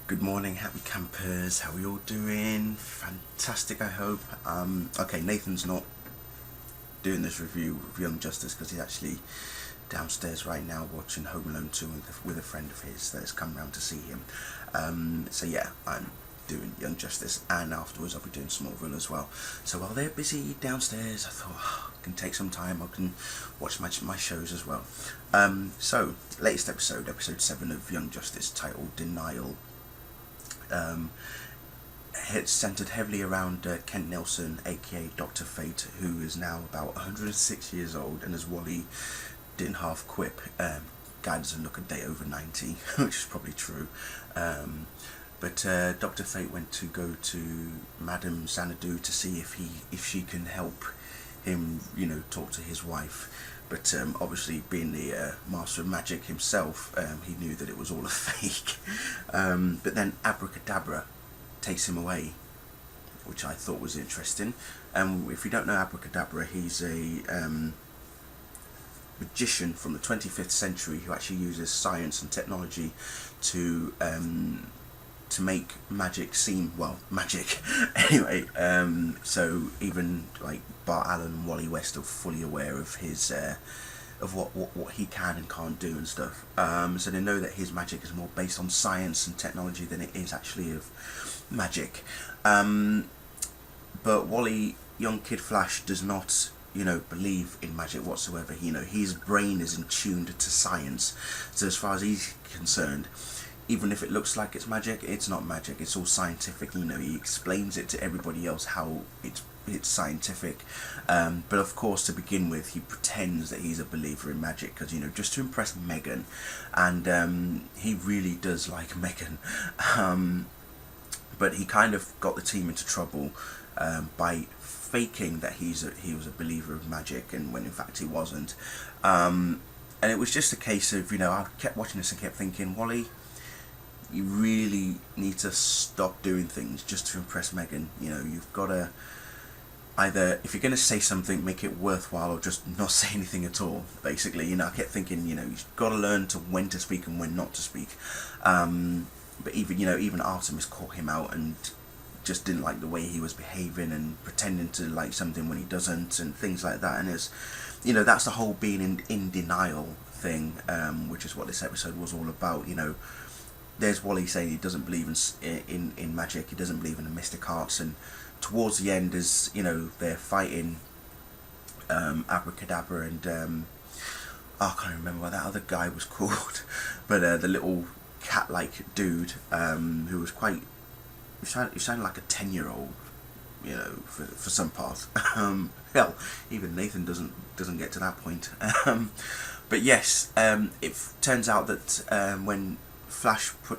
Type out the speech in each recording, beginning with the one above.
Good morning, happy campers. How are you all doing? Fantastic, I hope. Okay, Nathan's not doing this review of Young Justice because he's actually downstairs right now watching Home Alone 2 with a friend of his that has come round to see him. So yeah, I'm doing Young Justice, and afterwards I'll be doing Smallville as well. So while they're busy downstairs, I thought I can take some time, I can watch my shows as well. So, latest episode 7 of Young Justice, titled Denial. Um, it's centered heavily around Kent Nelson, aka Dr. Fate, who is now about 106 years old, and as Wally didn't half quip, guy doesn't look a day over 90, which is probably true. But Dr. Fate went to go to Madame Xanadu to see if she can help him, talk to his wife. But obviously, being the master of magic himself, he knew that it was all a fake. But then Abracadabra takes him away, which I thought was interesting. If you don't know Abracadabra, he's a magician from the 25th century who actually uses science and technology to make magic seem, well, magic. Anyway, so even like Bart Allen and Wally West are fully aware of his of what he can and can't do and stuff. So they know that his magic is more based on science and technology than it is actually of magic. But Wally, young Kid Flash, does not believe in magic whatsoever. His brain is in tuned to science. So as far as he's concerned, even if it looks like it's magic, it's not magic. It's all scientific. He explains it to everybody else how it's scientific. But of course, to begin with, he pretends that he's a believer in magic because just to impress Megan, and he really does like Megan. But he kind of got the team into trouble by faking that he was a believer of magic, and when in fact he wasn't. And it was just a case of I kept watching this and kept thinking, Wally, you really need to stop doing things just to impress Megan. You've got to either, if you're going to say something, make it worthwhile, or just not say anything at all, basically. I kept thinking, you've got to learn to when to speak and when not to speak. But even Artemis caught him out and just didn't like the way he was behaving and pretending to like something when he doesn't, and things like that. And it's, that's the whole being in denial thing, which is what this episode was all about. There's Wally saying he doesn't believe in magic, he doesn't believe in the mystic arts, and towards the end, as they're fighting Abracadabra and I can't remember what that other guy was called, but the little cat-like dude who was quite, he sounded like a 10-year-old, for some parts. Hell, even Nathan doesn't get to that point. But yes, it turns out that when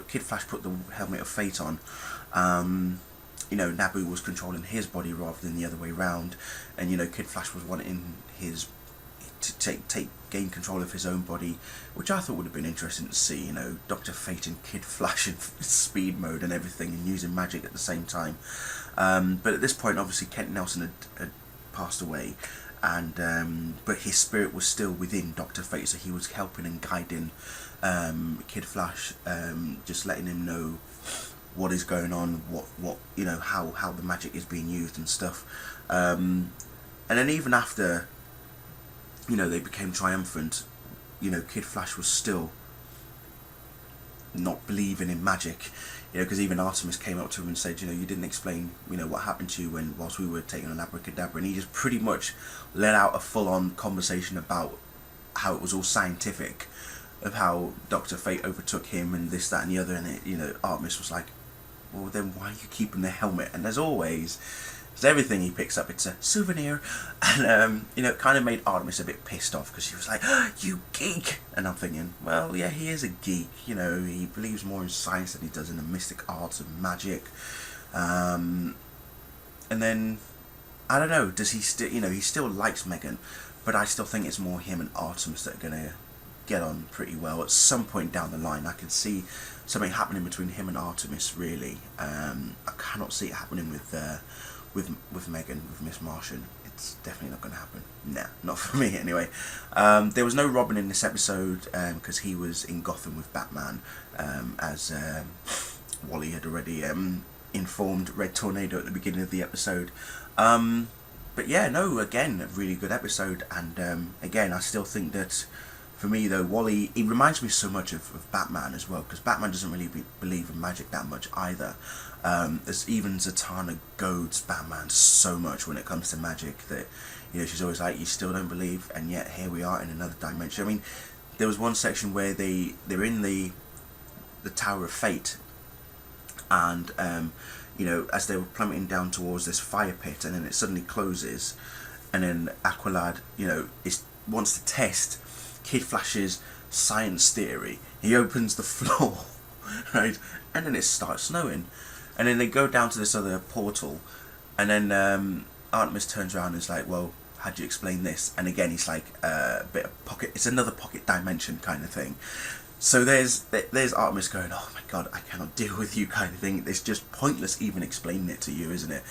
Kid Flash put the helmet of fate on, Nabu was controlling his body rather than the other way round, and Kid Flash was wanting his to gain control of his own body, which I thought would have been interesting to see. Dr. Fate and Kid Flash in speed mode and everything, and using magic at the same time. But at this point, obviously, Kent Nelson had passed away, and but his spirit was still within Dr. Fate, so he was helping and guiding Kid Flash, just letting him know what is going on, what how the magic is being used and stuff. And then even after they became triumphant, Kid Flash was still not believing in magic, because even Artemis came up to him and said, you didn't explain, what happened to you whilst we were taking on Abracadabra, and he just pretty much let out a full-on conversation about how it was all scientific, of how Dr. Fate overtook him and this, that, and the other, and Artemis was like, well, then why are you keeping the helmet? And as always, everything he picks up, it's a souvenir, and it kind of made Artemis a bit pissed off because she was like, "You geek," and I'm thinking, well, yeah, he is a geek. He believes more in science than he does in the mystic arts of magic. And then I don't know, does he still? He still likes Megan, but I still think it's more him and Artemis that are gonna get on pretty well at some point down the line. I can see something happening between him and Artemis. Really, I cannot see it happening with Megan, with Miss Martian. It's definitely not going to happen. Nah, not for me anyway. There was no Robin in this episode because he was in Gotham with Batman as Wally had already informed Red Tornado at the beginning of the episode. But yeah, no, again, a really good episode, and again, I still think that, for me though, Wally, he reminds me so much of Batman as well, because Batman doesn't really believe in magic that much either. There's even Zatanna goads Batman so much when it comes to magic that, you know, she's always like, you still don't believe, and yet here we are in another dimension. I mean, there was one section where they're in the Tower of Fate, and you know, as they were plummeting down towards this fire pit, and then it suddenly closes, and then Aqualad, you know, wants to test Kid Flash's science theory. He opens the floor, right, and then it starts snowing, and then they go down to this other portal, and then Artemis turns around and is like, well, how do you explain this? And again, he's like, a bit of pocket, it's another pocket dimension kind of thing. So there's Artemis going, oh my god, I cannot deal with you kind of thing. It's just pointless even explaining it to you, isn't it?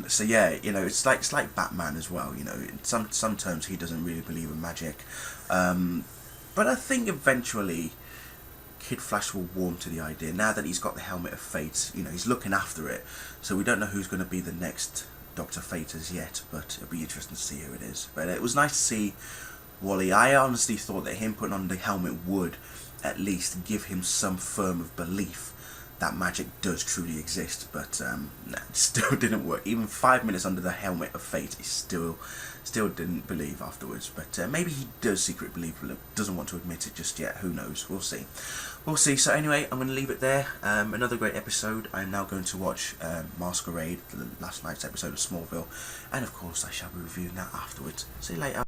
So yeah, you know, it's like Batman as well. You know, in some terms he doesn't really believe in magic, but I think eventually Kid Flash will warm to the idea now that he's got the Helmet of Fate. You know, he's looking after it, so we don't know who's going to be the next Dr. Fate as yet, but it'll be interesting to see who it is. But it was nice to see Wally. I honestly thought that him putting on the helmet would at least give him some firm of belief that magic does truly exist, but nah, it still didn't work. Even 5 minutes under the Helmet of Fate, he still didn't believe afterwards. But maybe he does secretly believe, but doesn't want to admit it just yet. Who knows? We'll see. We'll see. So anyway, I'm going to leave it there. Another great episode. I'm now going to watch Masquerade, the last night's episode of Smallville, and of course I shall be reviewing that afterwards. See you later.